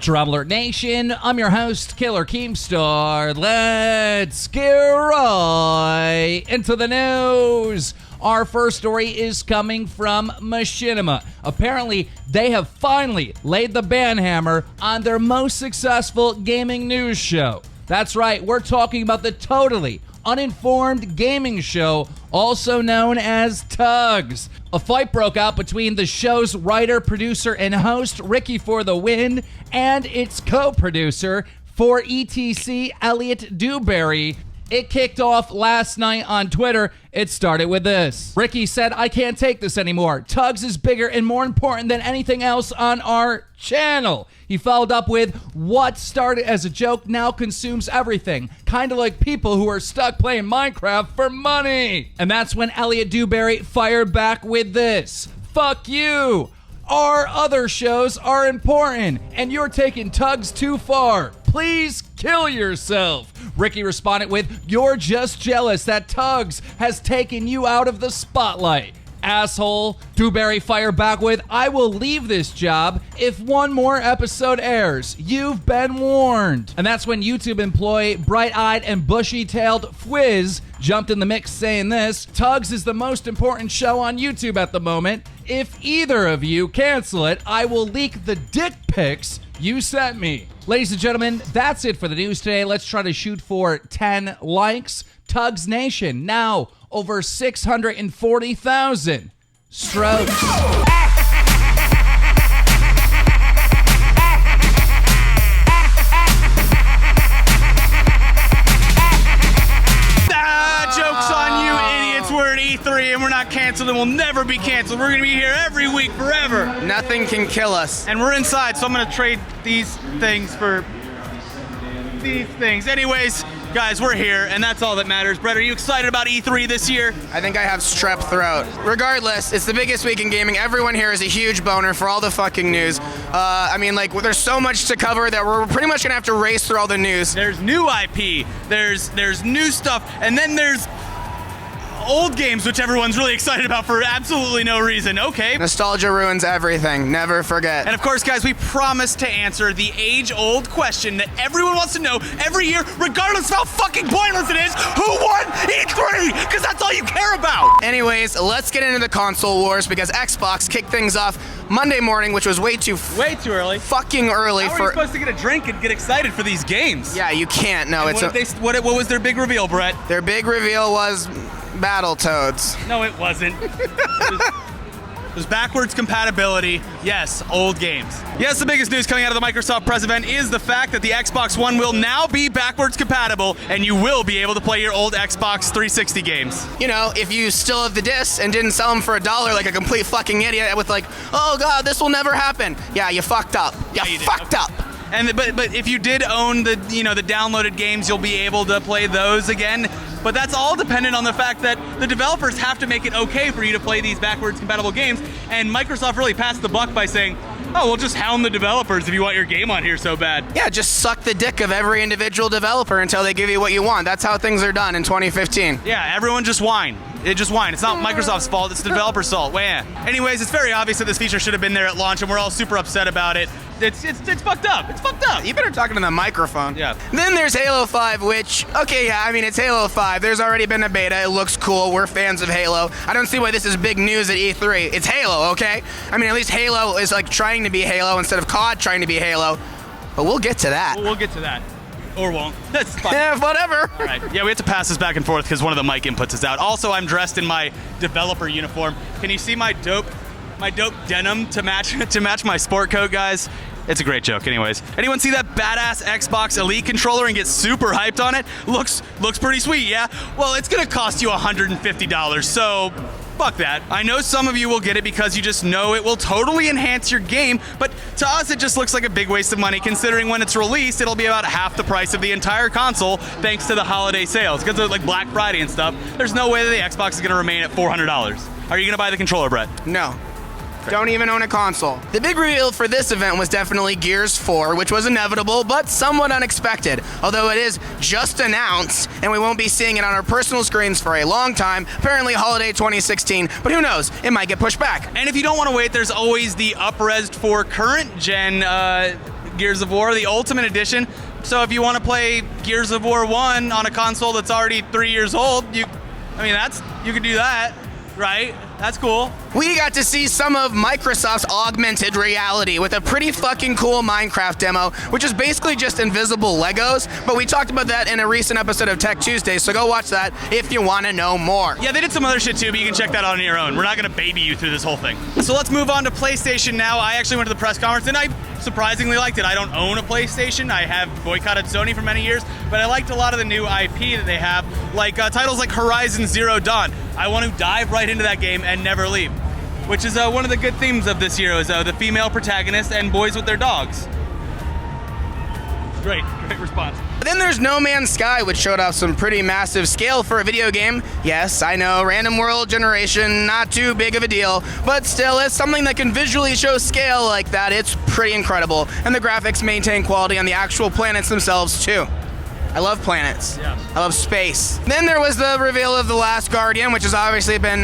Traveler Nation, I'm your host, Killer Keemstar. Let's get right into the news. Our first story is coming from Machinima. Apparently, they have finally laid the banhammer on their most successful gaming news show. That's right, we're talking about the totally uninformed gaming show, also known as T.U.G.S. A fight broke out between the show's writer, producer, and host, Ricky for the Win, and its co-producer for ETC, Elliot Dewberry. It kicked off last night on Twitter. It started with this. Ricky said, "I can't take this anymore. T.U.G.S is bigger and more important than anything else on our channel." He followed up with, "What started as a joke now consumes everything. Kind of like people who are stuck playing Minecraft for money." And that's when Elliot Dewberry fired back with this. "Fuck you. Our other shows are important, and you're taking T.U.G.S too far. Please kill yourself." Ricky responded with, "You're just jealous that T.U.G.S has taken you out of the spotlight, asshole." Dewberry fired back with, "I will leave this job if one more episode airs. You've been warned." And that's when YouTube employee Bright-Eyed and Bushy-Tailed Fwiz jumped in the mix saying this. "T.U.G.S is the most important show on YouTube at the moment. If either of you cancel it, I will leak the dick pics you sent me." Ladies and gentlemen, that's it for the news today. Let's try to shoot for 10 likes. T.U.G.S Nation, now over 640,000 strokes. Joke's on you, idiots. We're at E3 and we're not canceled and we'll never be canceled. We're going to be here every week forever. Nothing can kill us. And we're inside, so I'm going to trade these things for these things. Anyways, guys, we're here, and that's all that matters. Brett, are you excited about E3 this year? I think I have strep throat. Regardless, it's the biggest week in gaming. Everyone here is a huge boner for all the fucking news. There's so much to cover that we're pretty much gonna have to race through all the news. There's new IP, there's new stuff, and then there's old games, which everyone's really excited about for absolutely no reason. Okay. Nostalgia ruins everything. Never forget. And of course, guys, we promise to answer the age-old question that everyone wants to know every year, regardless of how fucking pointless it is. Who won E3? Because that's all you care about. Anyways, let's get into the console wars because Xbox kicked things off Monday morning, which was way too early. Fucking early. How are you supposed to get a drink and get excited for these games? Yeah, you can't. No, and what was their big reveal, Brett? Their big reveal was Battletoads. No, it wasn't. It was backwards compatibility. Yes, old games. Yes, the biggest news coming out of the Microsoft press event is the fact that the Xbox One will now be backwards compatible, and you will be able to play your old Xbox 360 games. You know, if you still have the discs and didn't sell them for $1 like a complete fucking idiot with like, "Oh god, this will never happen." Yeah, you fucked up. You fucked up. And but if you did own the downloaded games, you'll be able to play those again. But that's all dependent on the fact that the developers have to make it okay for you to play these backwards compatible games. And Microsoft really passed the buck by saying, "Oh, we'll just hound the developers if you want your game on here so bad." Yeah, just suck the dick of every individual developer until they give you what you want. That's how things are done in 2015. Yeah, everyone just whine. It's not Microsoft's fault, it's the developer's fault. Well, anyways, it's very obvious that this feature should have been there at launch, and we're all super upset about it. It's fucked up. It's fucked up. You better talk into the microphone. Yeah. Then there's Halo 5, which, okay, yeah, I mean, it's Halo 5. There's already been a beta. It looks cool. We're fans of Halo. I don't see why this is big news at E3. It's Halo, okay? I mean, at least Halo is like trying to be Halo instead of COD trying to be Halo. But we'll get to that. We'll get to that. Or won't. That's fine. Yeah, whatever. All right. Yeah, we have to pass this back and forth because one of the mic inputs is out. Also, I'm dressed in my developer uniform. Can you see my dope denim to match my sport coat, guys? It's a great joke. Anyways, anyone see that badass Xbox Elite controller and get super hyped on it? Looks pretty sweet, yeah? Well, it's gonna cost you $150, so fuck that. I know some of you will get it because you just know it will totally enhance your game, but to us it just looks like a big waste of money considering when it's released it'll be about half the price of the entire console thanks to the holiday sales. Because of like Black Friday and stuff, there's no way that the Xbox is gonna remain at $400. Are you gonna buy the controller, Brett? No. Don't even own a console. The big reveal for this event was definitely Gears 4, which was inevitable, but somewhat unexpected. Although it is just announced, and we won't be seeing it on our personal screens for a long time, apparently holiday 2016, but who knows, it might get pushed back. And if you don't want to wait, there's always the up-resed for current gen Gears of War, the Ultimate Edition. So if you want to play Gears of War 1 on a console that's already 3 years old, you could do that, right? That's cool. We got to see some of Microsoft's augmented reality with a pretty fucking cool Minecraft demo, which is basically just invisible Legos, but we talked about that in a recent episode of Tech Tuesday, so go watch that if you want to know more. Yeah, they did some other shit too, but you can check that out on your own. We're not going to baby you through this whole thing. So let's move on to PlayStation now. I actually went to the press conference, and I surprisingly liked it. I don't own a PlayStation. I have boycotted Sony for many years, but I liked a lot of the new IP that they have, like titles like Horizon Zero Dawn. I want to dive right into that game and never leave, which is one of the good themes of this year is the female protagonist and boys with their dogs. Great response. Then there's No Man's Sky, which showed off some pretty massive scale for a video game. Yes, I know, random world generation, not too big of a deal, but still, it's something that can visually show scale like that. It's pretty incredible, and the graphics maintain quality on the actual planets themselves too. I love planets. Yeah. I love space. Then there was the reveal of The Last Guardian, which has obviously been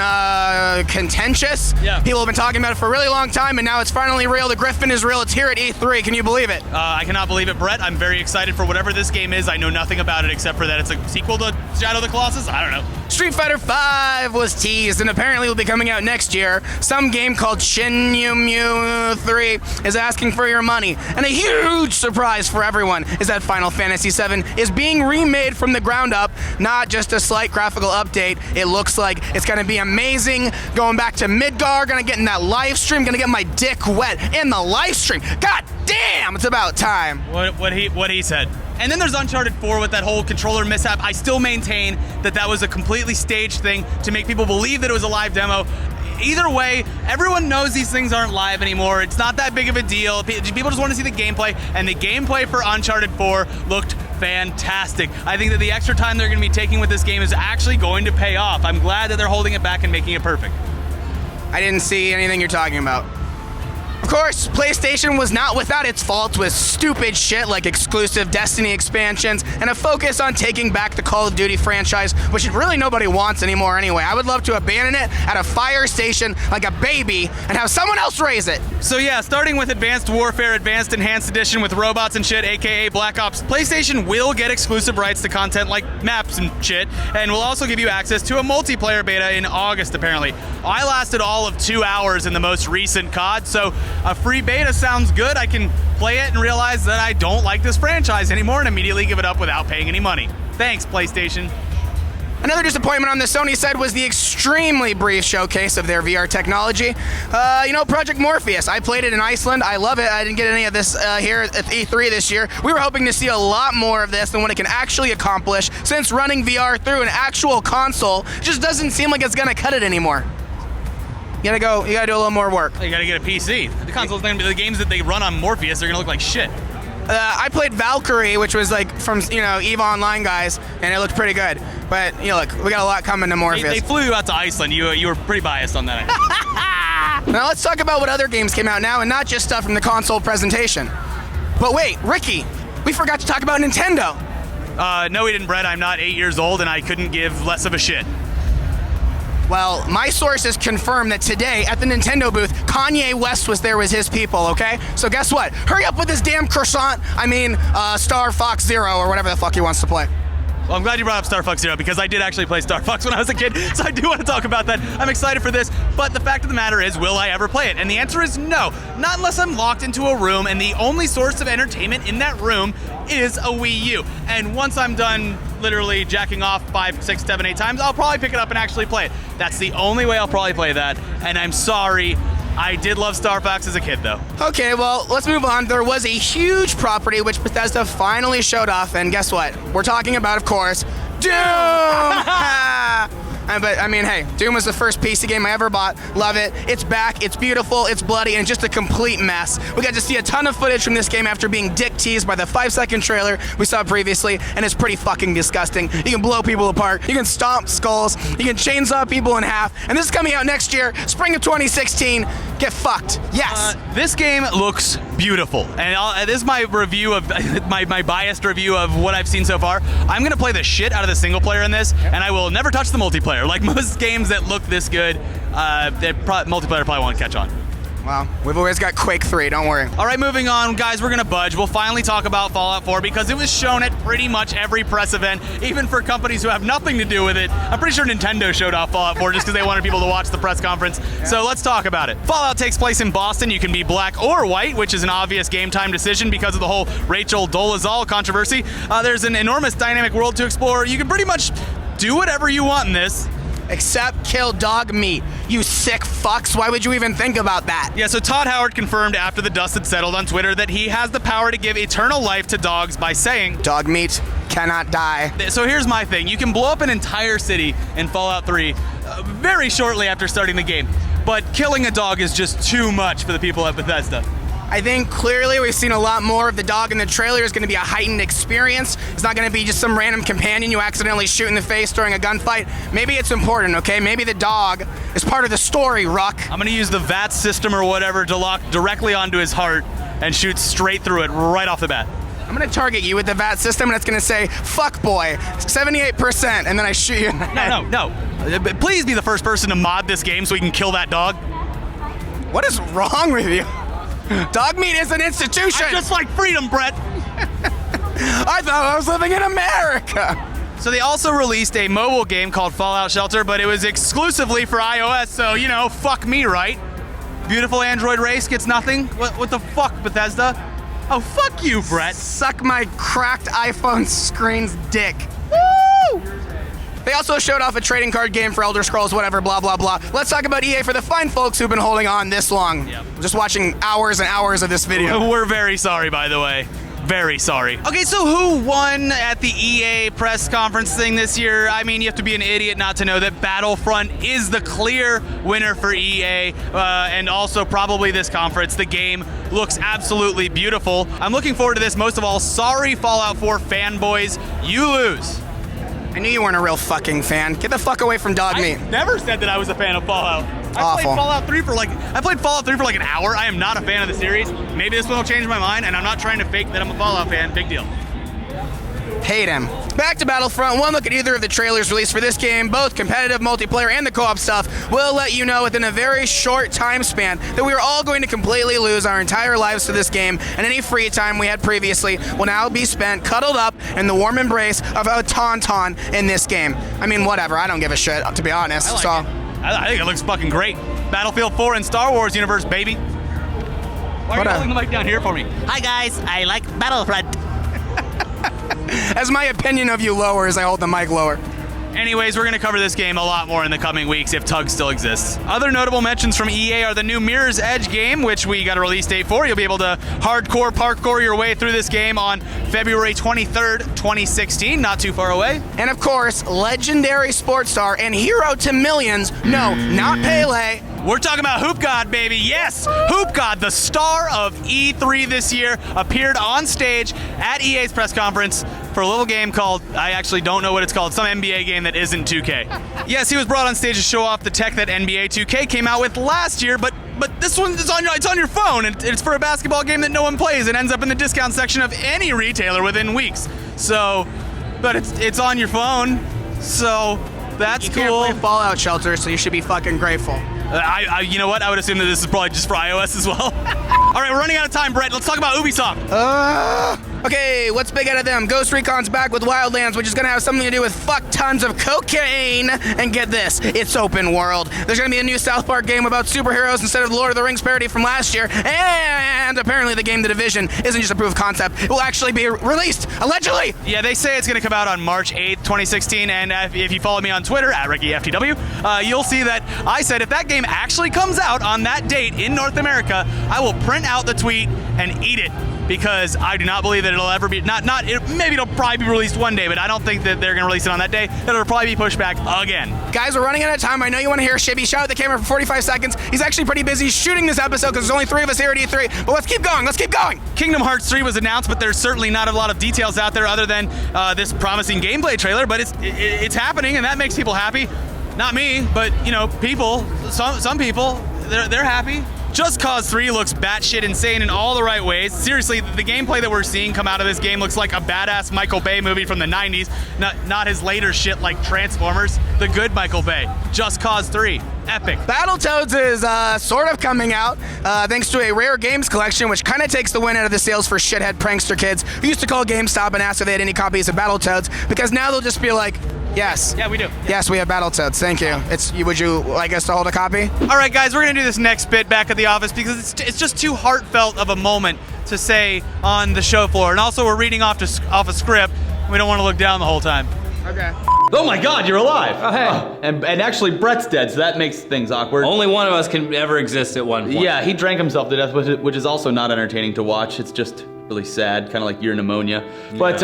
contentious. Yeah. People have been talking about it for a really long time, and now it's finally real. The Griffin is real. It's here at E3. Can you believe it? I cannot believe it, Brett. I'm very excited for whatever this game is. I know nothing about it except for that it's a sequel to Shadow of the Colossus. I don't know. Street Fighter V was teased and apparently will be coming out next year. Some game called Shenmue 3 is asking for your money. And a huge surprise for everyone is that Final Fantasy VII is being remade from the ground up, not just a slight graphical update. It looks like it's gonna be amazing. Going back to Midgar, gonna get in that live stream, gonna get my dick wet in the live stream. God damn, it's about time. What he said. And then there's Uncharted 4 with that whole controller mishap. I still maintain that that was a completely staged thing to make people believe that it was a live demo. Either way, everyone knows these things aren't live anymore. It's not that big of a deal. People just want to see the gameplay, and the gameplay for Uncharted 4 looked fantastic. I think that the extra time they're going to be taking with this game is actually going to pay off. I'm glad that they're holding it back and making it perfect. I didn't see anything you're talking about. Of course, PlayStation was not without its faults with stupid shit like exclusive Destiny expansions and a focus on taking back the Call of Duty franchise, which really nobody wants anymore anyway. I would love to abandon it at a fire station like a baby and have someone else raise it. So yeah, starting with Advanced Warfare Advanced Enhanced Edition with robots and shit, aka Black Ops, PlayStation will get exclusive rights to content like maps and shit, and will also give you access to a multiplayer beta in August apparently. I lasted all of 2 hours in the most recent COD, so a free beta sounds good. I can play it and realize that I don't like this franchise anymore and immediately give it up without paying any money. Thanks, PlayStation. Another disappointment on the Sony side was the extremely brief showcase of their VR technology. Project Morpheus. I played it in Iceland. I love it. I didn't get any of this here at E3 this year. We were hoping to see a lot more of this than what it can actually accomplish, since running VR through an actual console just doesn't seem like it's gonna cut it anymore. You gotta do a little more work. You gotta get a PC. The console's gonna be the games that they run on Morpheus are gonna look like shit. I played Valkyrie, which was like from EVE Online guys, and it looked pretty good. But look, we got a lot coming to Morpheus. They flew you out to Iceland. You were pretty biased on that. Now let's talk about what other games came out now, and not just stuff from the console presentation. But wait, Ricky, we forgot to talk about Nintendo. No, we didn't, Brett. I'm not 8 years old, and I couldn't give less of a shit. Well, my sources confirm that today at the Nintendo booth, Kanye West was there with his people, okay? So guess what? Hurry up with this damn croissant. Star Fox Zero or whatever the fuck he wants to play. Well, I'm glad you brought up Star Fox Zero because I did actually play Star Fox when I was a kid, so I do want to talk about that. I'm excited for this, but the fact of the matter is, will I ever play it? And the answer is no. Not unless I'm locked into a room and the only source of entertainment in that room is a Wii U. And once I'm done literally jacking off 5, 6, 7, 8 times, I'll probably pick it up and actually play it. That's the only way I'll probably play that, and I'm sorry. I did love Star Fox as a kid, though. Okay, well, let's move on. There was a huge property which Bethesda finally showed off, and guess what? We're talking about, of course, Doom! But, hey, Doom was the first PC game I ever bought. Love it. It's back, it's beautiful, it's bloody, and just a complete mess. We got to see a ton of footage from this game after being dick teased by the 5-second trailer we saw previously, and it's pretty fucking disgusting. You can blow people apart, you can stomp skulls, you can chainsaw people in half, and this is coming out next year, spring of 2016. Get fucked. Yes. This game looks beautiful, and this is my review of my biased review of what I've seen so far. I'm gonna play the shit out of the single player in this, and I will never touch the multiplayer. Like most games that look this good, multiplayer probably won't catch on. Well, we've always got Quake 3, don't worry. All right, moving on, guys, we're going to budge. We'll finally talk about Fallout 4 because it was shown at pretty much every press event, even for companies who have nothing to do with it. I'm pretty sure Nintendo showed off Fallout 4 just because they wanted people to watch the press conference. Yeah. So let's talk about it. Fallout takes place in Boston. You can be black or white, which is an obvious game time decision because of the whole Rachel Dolezal controversy. There's an enormous dynamic world to explore. You can pretty much do whatever you want in this. Except kill dog meat. You sick fucks. Why would you even think about that? Yeah, so Todd Howard confirmed after the dust had settled on Twitter that he has the power to give eternal life to dogs by saying, dog meat cannot die. So here's my thing. You can blow up an entire city in Fallout 3 very shortly after starting the game, but killing a dog is just too much for the people at Bethesda. I think clearly we've seen a lot more of the dog in the trailer. It's going to be a heightened experience. It's not going to be just some random companion you accidentally shoot in the face during a gunfight. Maybe it's important, okay? Maybe the dog is part of the story, Ruck. I'm going to use the VAT system or whatever to lock directly onto his heart and shoot straight through it right off the bat. I'm going to target you with the VAT system, and it's going to say, fuck boy, 78%, and then I shoot you in the head. No. Please be the first person to mod this game so we can kill that dog. What is wrong with you? Dog meat is an institution. I just like freedom, Brett. I thought I was living in America. So they also released a mobile game called Fallout Shelter, but it was exclusively for iOS, so, you know, fuck me, right? Beautiful Android race gets nothing? What the fuck, Bethesda? Oh, fuck you, Brett. Suck my cracked iPhone screen's dick. Woo! They also showed off a trading card game for Elder Scrolls, whatever, blah, blah, blah. Let's talk about EA for the fine folks who've been holding on this long. Yep. Just watching hours and hours of this video. We're very sorry, by the way. Very sorry. Okay, so who won at the EA press conference thing this year? I mean, you have to be an idiot not to know that Battlefront is the clear winner for EA, and also probably this conference. The game looks absolutely beautiful. I'm looking forward to this. Most of all, sorry, Fallout 4 fanboys, you lose. I knew you weren't a real fucking fan. Get the fuck away from dog meat. I never said that I was a fan of Fallout. I played Fallout 3 for like an hour. I am not a fan of the series. Maybe this one will change my mind, and I'm not trying to fake that I'm a Fallout fan. Big deal. Hate him. Back to Battlefront. One look at either of the trailers released for this game, both competitive multiplayer and the co-op stuff, will let you know within a very short time span that we are all going to completely lose our entire lives to this game, and any free time we had previously will now be spent cuddled up in the warm embrace of a tauntaun in this game. I mean, whatever. I don't give a shit, to be honest. I think it looks fucking great. Battlefield 4 and Star Wars universe, baby. Why are you holding the mic down here for me? Hi guys, I like Battlefront. As my opinion of you lowers, I hold the mic lower. Anyways, we're going to cover this game a lot more in the coming weeks if T.U.G.S still exists. Other notable mentions from EA are the new Mirror's Edge game, which we got a release date for. You'll be able to hardcore parkour your way through this game on February 23rd, 2016, not too far away. And of course, legendary sports star and hero to millions, no, not Pele. We're talking about Hoop God, baby. Yes, Hoop God, the star of E3 this year, appeared on stage at EA's press conference for a little game called, I actually don't know what it's called, some NBA game that isn't 2K. Yes, he was brought on stage to show off the tech that NBA 2K came out with last year, but this one is it's on your phone, and it's for a basketball game that no one plays. It ends up in the discount section of any retailer within weeks. So, but it's on your phone, so that's you cool. You can't play Fallout Shelter, so you should be fucking grateful. You know what? I would assume that this is probably just for iOS as well. All right, we're running out of time, Brett. Let's talk about Ubisoft. Okay, what's big out of them? Ghost Recon's back with Wildlands, which is going to have something to do with fuck tons of cocaine. And get this, it's open world. There's going to be a new South Park game about superheroes instead of the Lord of the Rings parody from last year. And apparently the game The Division isn't just a proof of concept. It will actually be released, allegedly. Yeah, they say it's going to come out on March 8th, 2016. And if you follow me on Twitter, at RickyFTW, you'll see that I said if that game actually comes out on that date in North America, I will print out the tweet and eat it. Because I do not believe that it'll ever be, maybe it'll probably be released one day, but I don't think that they're going to release it on that day. It'll probably be pushed back again. Guys, we're running out of time. I know you want to hear Shibby shout at the camera for 45 seconds. He's actually pretty busy shooting this episode because there's only 3 of us here at E3. But let's keep going. Kingdom Hearts 3 was announced, but there's certainly not a lot of details out there other than this promising gameplay trailer. But it's happening, and that makes people happy. Not me, but people. Some people, they're happy. Just Cause 3 looks batshit insane in all the right ways. Seriously, the gameplay that we're seeing come out of this game looks like a badass Michael Bay movie from the 90s, not his later shit like Transformers. The good Michael Bay. Just Cause 3. Epic. Battletoads is sort of coming out thanks to a Rare Games collection, which kind of takes the win out of the sales for shithead prankster kids who used to call GameStop and ask if they had any copies of Battletoads, because now they'll just be like, yes. Yeah, we do. Yes, we have Battletoads. Thank you. Would you like us to hold a copy? All right, guys, we're going to do this next bit back at the office because it's just too heartfelt of a moment to say on the show floor. And also, we're reading off a script. We don't want to look down the whole time. Okay. Oh my God, you're alive! Oh, hey. And actually, Brett's dead, so that makes things awkward. Only one of us can ever exist at one point. Yeah, he drank himself to death, which is also not entertaining to watch. It's just really sad, kind of like your pneumonia. Yeah. But,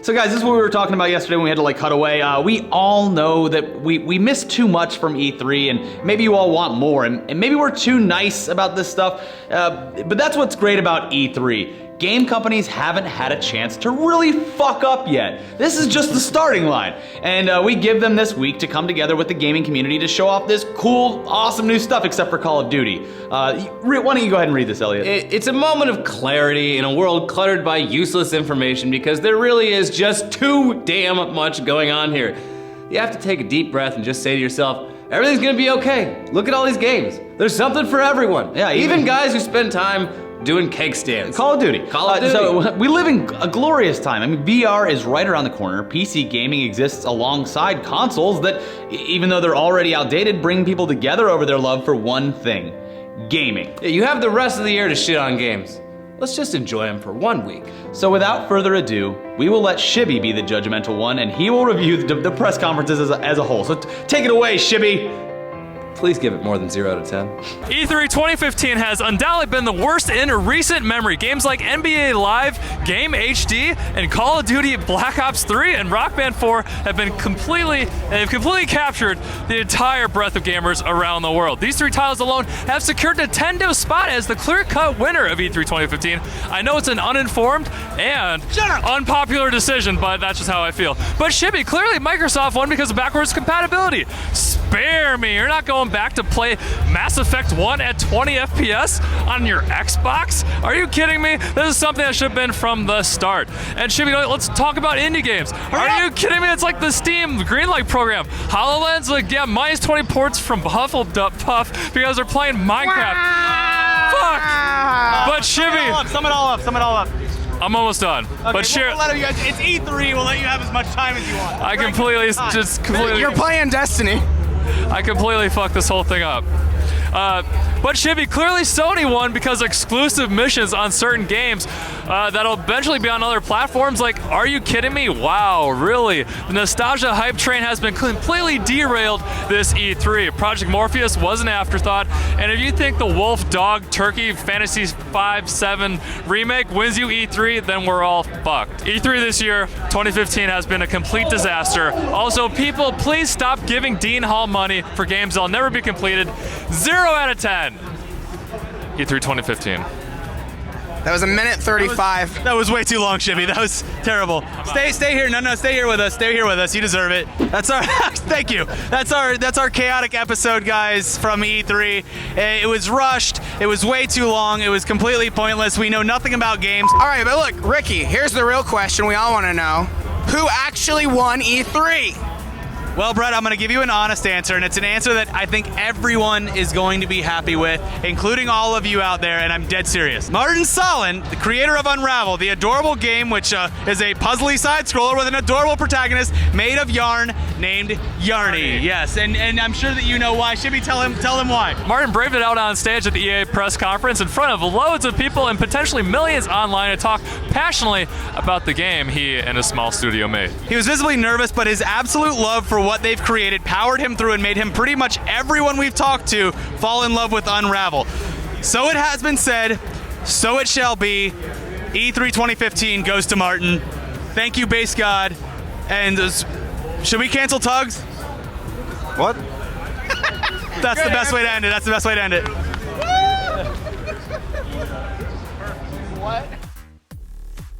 so guys, this is what we were talking about yesterday when we had to cut away. We all know that we missed too much from E3, and maybe you all want more, and maybe we're too nice about this stuff, but that's what's great about E3. Game companies haven't had a chance to really fuck up yet. This is just the starting line. And we give them this week to come together with the gaming community to show off this cool, awesome new stuff, except for Call of Duty. Why don't you go ahead and read this, Elliot? It's a moment of clarity in a world cluttered by useless information because there really is just too damn much going on here. You have to take a deep breath and just say to yourself, everything's gonna be okay. Look at all these games. There's something for everyone. Yeah, even guys who spend time doing keg stands. Call of Duty. Call of Duty. So we live in a glorious time. I mean, VR is right around the corner. PC gaming exists alongside consoles that, even though they're already outdated, bring people together over their love for one thing: gaming. Yeah, you have the rest of the year to shit on games. Let's just enjoy them for 1 week. So without further ado, we will let Shibby be the judgmental one, and he will review the press conferences as a whole. So take it away, Shibby. Please give it more than 0 out of 10. E3 2015 has undoubtedly been the worst in recent memory. Games like NBA Live, Game HD, and Call of Duty Black Ops 3 and Rock Band 4 have completely captured the entire breadth of gamers around the world. These 3 titles alone have secured Nintendo's spot as the clear-cut winner of E3 2015. I know it's an uninformed and unpopular decision, but that's just how I feel. But Shibby, clearly Microsoft won because of backwards compatibility. Spare me, you're not going back to play Mass Effect 1 at 20 FPS on your Xbox? Are you kidding me? This is something that should have been from the start. And Shibby, let's talk about indie games. Are you kidding me? It's like the Steam Greenlight program. HoloLens, minus 20 ports from Hufflepuff because they're playing Minecraft. Fuck! But Shibby, Sum it all up. I'm almost done. Okay, But we'll let you guys, it's E3, we'll let you have as much time as you want. You're playing Destiny. I completely fucked this whole thing up. But Shibby, clearly Sony won because exclusive missions on certain games that'll eventually be on other platforms. Like, are you kidding me? Wow, really? The nostalgia hype train has been completely derailed this E3. Project Morpheus was an afterthought, and if you think the Wolf Dog Turkey Fantasy 5-7 remake wins you E3, then we're all fucked. E3 this year, 2015, has been a complete disaster. Also, people, please stop giving Dean Hall money for games that'll never be completed. 0 out of 10. E3 2015. That was 1:35. That was way too long, Shibby. That was terrible. Stay here. No, stay here with us. Stay here with us. You deserve it. That's our thank you. That's our chaotic episode, guys, from E3. It was rushed. It was way too long. It was completely pointless. We know nothing about games. All right, but look, Ricky, here's the real question we all want to know. Who actually won E3? Well, Brett, I'm going to give you an honest answer, and it's an answer that I think everyone is going to be happy with, including all of you out there, and I'm dead serious. Martin Solin, the creator of Unravel, the adorable game which is a puzzly side-scroller with an adorable protagonist made of yarn named Yarny. Yes, and I'm sure that you know why. Shibby, tell him why. Martin braved it out on stage at the EA press conference in front of loads of people and potentially millions online to talk passionately about the game he and his small studio made. He was visibly nervous, but his absolute love for what they've created powered him through and made him pretty much everyone we've talked to fall in love with Unravel. So it has been said, so it shall be. E3 2015 goes to Martin. Thank you, Base God. And should we cancel T.U.G.S? What? That's the best way to end it.